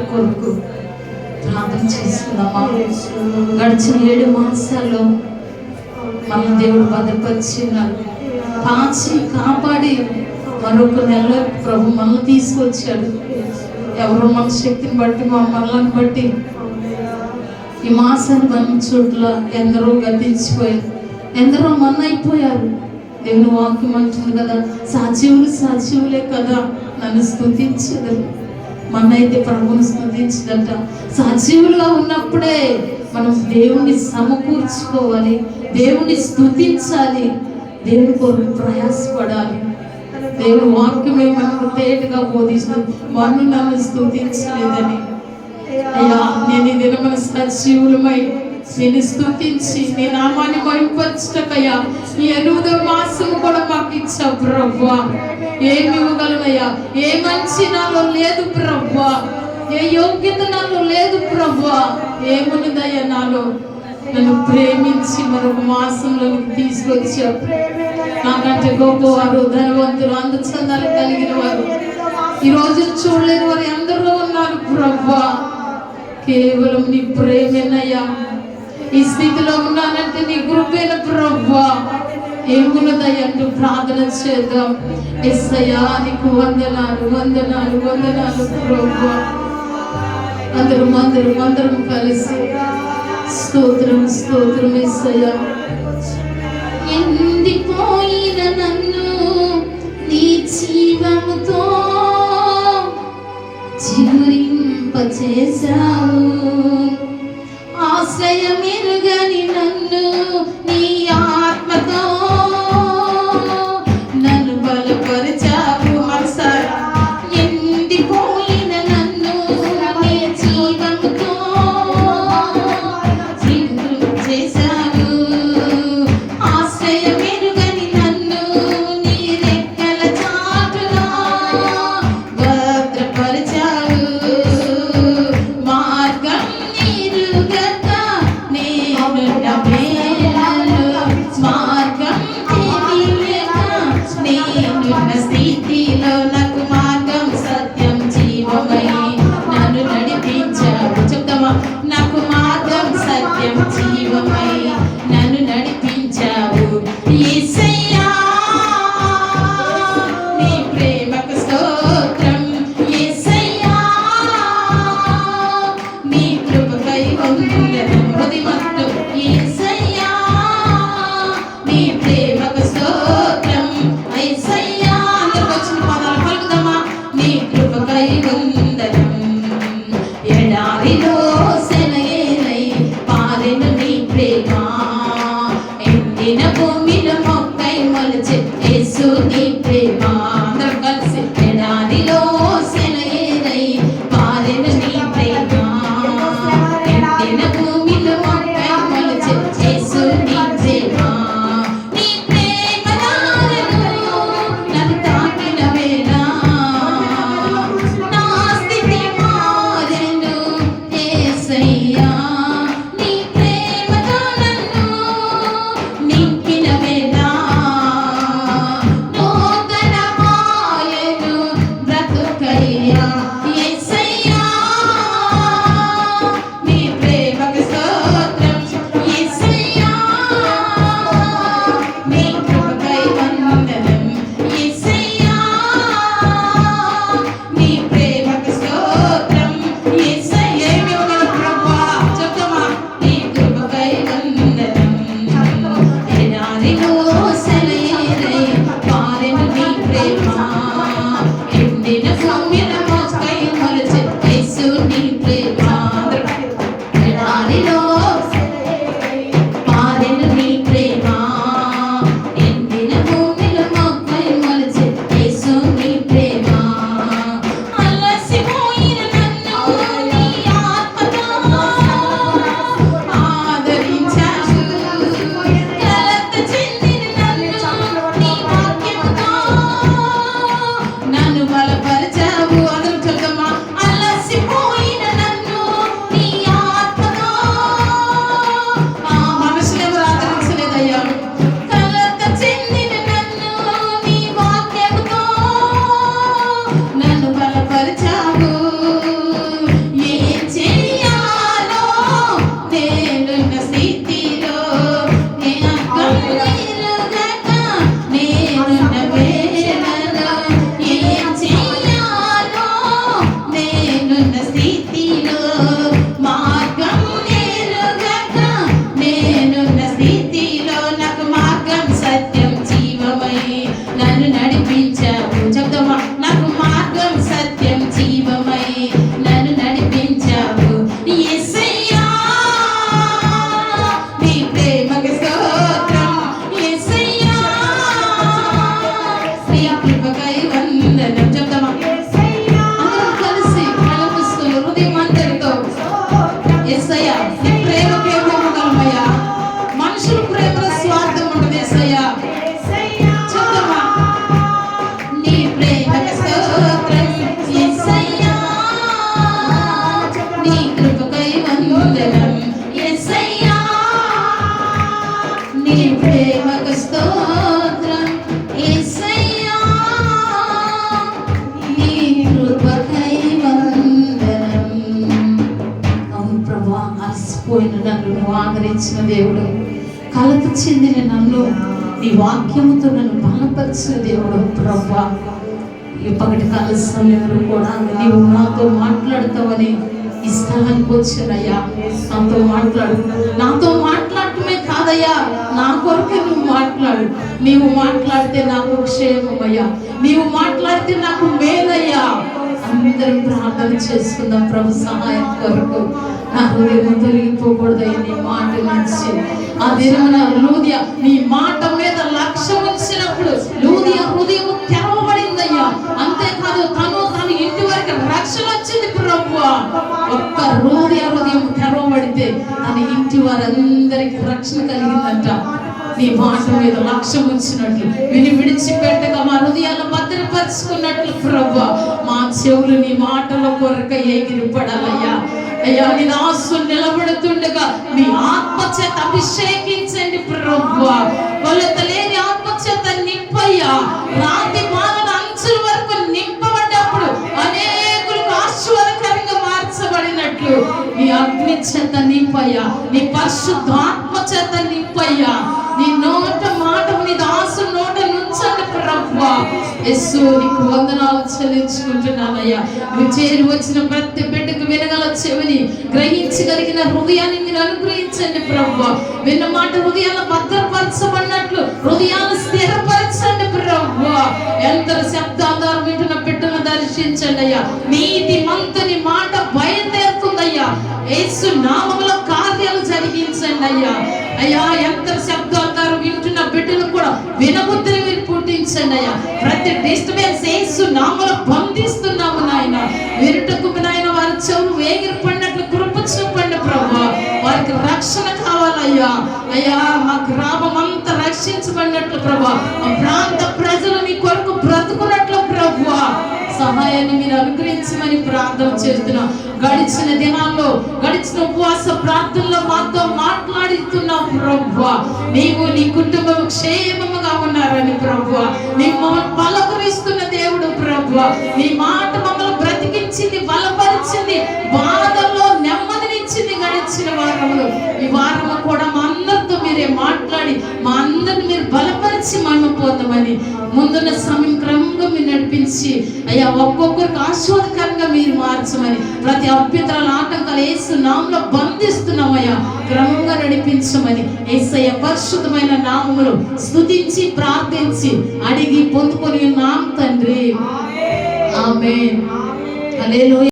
కొరకు ప్రార్థన చేసుకుందామా? గడిచిన 7 మాసాల్లో మన దేవుడు భద్రపరిచినాడు, కాచి కాపాడి మరొక నెల ప్రభు మనల్ని తీసుకొచ్చాడు. ఎవరో మన శక్తిని బట్టి, మా మనల్ని బట్టి ఈ మాసాన్ని మన చోట్ల ఎందరో గతించిపోయారు, ఎందరో అయిపోయారు. దేవుని వాక్యం అంటుంది కదా, సాక్షివులే కదా నన్ను స్తుతించదు. మనైతే ప్రభువుని స్తుతించదట. సజీవులుగా ఉన్నప్పుడే మనం దేవుణ్ణి సమకూర్చుకోవాలి, దేవుణ్ణి స్తుతించాలి, దేవుని కొరకు ప్రయాసపడాలి. దేవుని వాక్యమే మనకు తేటగా బోధిస్తుంది. నన్ను స్తుతించలేదని, అయ్యా నేను ఈ దినమున సజీవులమై నేను స్తుతించి నీ నామాన్ని మహిమపరచుటకయ్యా ఈ 8వ మాసం కూడా మాకు ఇచ్చావు ప్రభువా. ఏమి ఇవ్వగలనయ్యా? ఏ మంచి నాలో లేదు ప్రభువా, ఏ యోగ్యత నాలో లేదు ప్రభువా. ఏమున్నదయ్యా నాలో? నన్ను ప్రేమించి మరొక మాసంలోనికి తీసుకొచ్చావు. నాకంటే గొప్పవారు, ధనవంతులు, అందచందాలు కలిగిన వారు ఈ రోజు చూడలేని వారు ఎందరో ఉన్నారు ప్రభువా. కేవలం నీ ప్రేమేనయ్యా. ఈ స్థితిలో ఉన్నానంటే నీ కృపేన ప్రభువా. ఏమున్నదయ్యా అంటూ ప్రార్థన చేద్దాం. యేసయ్యా నీకు వందనాలు, వందనాలు, వందనాలు ప్రభువా. అందరం కలిసి స్తోత్రం, స్తోత్రం యేసయ్యా. ఎండిపోయిన నన్ను నీ జీవముతో చిగురింపచేశావు. ఆశ్రయమెరుగని నన్ను నీ ఆత్మతో నన్ను బలపరిచావు. మనసారా ఎండిపోయిన నన్ను నీ జీవముతో చిగురింపచేశావు. ఆశ్రయమెరుగని నన్ను నీ రెక్కల చాటున భద్రపరిచావు. మార్గం నీరుగక నేను కృంగిపోయిన నన్ను నువ్వు ఆదరించిన దేవుడు, కలత చెందిన నన్ను నీ వాక్యముతో నన్ను బలపరిచిన దేవుడు ప్రభువా. ఈ పగటి కాల సమయంలో కూడా నీవు నాతో మాట్లాడతావని ఈ స్థలానికి వచ్చానయ్యా. నాతో మాట్లాడటమే కాదయ్యా, నా కొరకే నువ్వు మాట్లాడు. నీవు మాట్లాడితే నాకు క్షేమమయ్యా, నీవు మాట్లాడితే నాకు మేలయ్యా. అందరం ప్రార్థన చేసుకుందాం ప్రభు సహాయం కొరకు. నా హృదయం తొలగిపోకూడదయ్యా నీ మాట నుంచి. ఆ దినమున లూదియా నీ మాట మీద లక్ష్యం ఉంచినప్పుడు లూదియా హృదయం తెరవబడిందయ్యా. అంతేకాదు తన ఇంటి వరకు రక్షణ వచ్చింది ప్రభువా. ఒక్క లూదియా హృదయం తెరవబడితే తన ఇంటి వారందరికి రక్షణ కలిగిందంట. నీ మాట మీద లక్ష్యం ఉంచినట్లు విని విడిచిపెట్టగా మా హృదయాలు భద్రపరుచుకున్నట్లు ప్రభువా, మా చెవులు నీ మాటల కొరక ఎగిరిపడాలయ్యా. అయ్యా నీ దాసులు నిలబడుతుండగా మీ ఆత్మ చేత అభిషేకించండి ప్రభువా. కొలత లేని ఆత్మ చేత నింపయ్యా. రాతి మానవ అంచుల వరకు నింపబడ్డప్పుడు అనేకులకు ఆశీర్వాదకరంగా మార్చబడినట్లు నీ అగ్ని చేత నింపయ్యా, నీ పరిశుద్ధాత్మ చేత నింపయ్యా. నీ నోట మాట నీ దాసు నోట నుంచండి ప్రభువా. యేసు నీకు వందనాలు చెల్లించుకుంటున్నానయ్యా. నువ్వు చేరి వచ్చిన ప్రతి బిడ్డకు వినగల చెవిని, గ్రహించగలిగిన హృదయాన్ని మీరు అనుగ్రహించండి ప్రభువా. విన్న మాట హృదయాలు భద్రపరచబడినట్లు హృదయాలు స్థిరపరచండి ప్రభువా. ఎంత శబ్దాధారం వింటున్న బిడ్డను దర్శించండి అయ్యా. నీతి మంతుని మాట బయలుదేరుతుందయ్యా. యేసు నామములో కార్యాలు జరిగించండి అయ్యా. అయ్యా ఎంత శబ్దాధారం వింటున్న బిడ్డలు కూడా వినబుద్ధిని మీరు పుట్టించండి అయ్యా. ప్రతి డిస్టర్బెన్స్ యేసు నామములో బంధిస్తున్నాము నాయన. వినుటకు నాయన వారి చెవులు వేగిరి పడినట్లు కృప చూపండి ప్రభువా. వారికి రక్షణ కావాలయ్యా. అయ్యా మా గ్రామం అంతా రక్షించబడినట్లు ప్రభువా. మా ప్రాంత ప్రజలు నీ కొరకు బ్రతుకున్నట్లు ప్రభువా సహాయాన్ని మీరు అనుగ్రహించమని ప్రార్థన చేస్తున్నాం. గడిచిన దినాల్లో గడిచిన ఉపవాస ప్రార్థనలో మాతో మాట్లాడుతున్నాం ప్రభువా. నీవు నీ కుటుంబం క్షేమముగా ఉన్నారని ప్రభువా. నీ మమ్మల్ని పలకరిస్తున్న దేవుడు ప్రభువా. నీ మాట మమ్మల్ని బ్రతికించింది, బలపరిచింది, బాధల్లో నెమ్మదినిచ్చింది. గడిచిన వారంలో ఈ వారంలో కూడా మా అందరితో మీరే మాట్లాడి మా అందరిని మీరు బలపరిచి మహిమ పొందమని ముందున్న సమయం క్రమంగా మీరు నడిపించి అయ్యా ఒక్కొక్కరికి ఆశీర్వాదకరంగా మీరు మార్చమని ప్రతి అభ్యంతరాల ఆటంకాలు యేసు నామములో బంధిస్తున్నామయ్యా. క్రమంగా నడిపించమని యేసయ్య పరిశుద్ధమైన నామములో స్తుతించి ప్రార్థించి అడిగి పొందుకొని ఉన్నాం తండ్రి. ఆమేన్. హల్లెలూయా.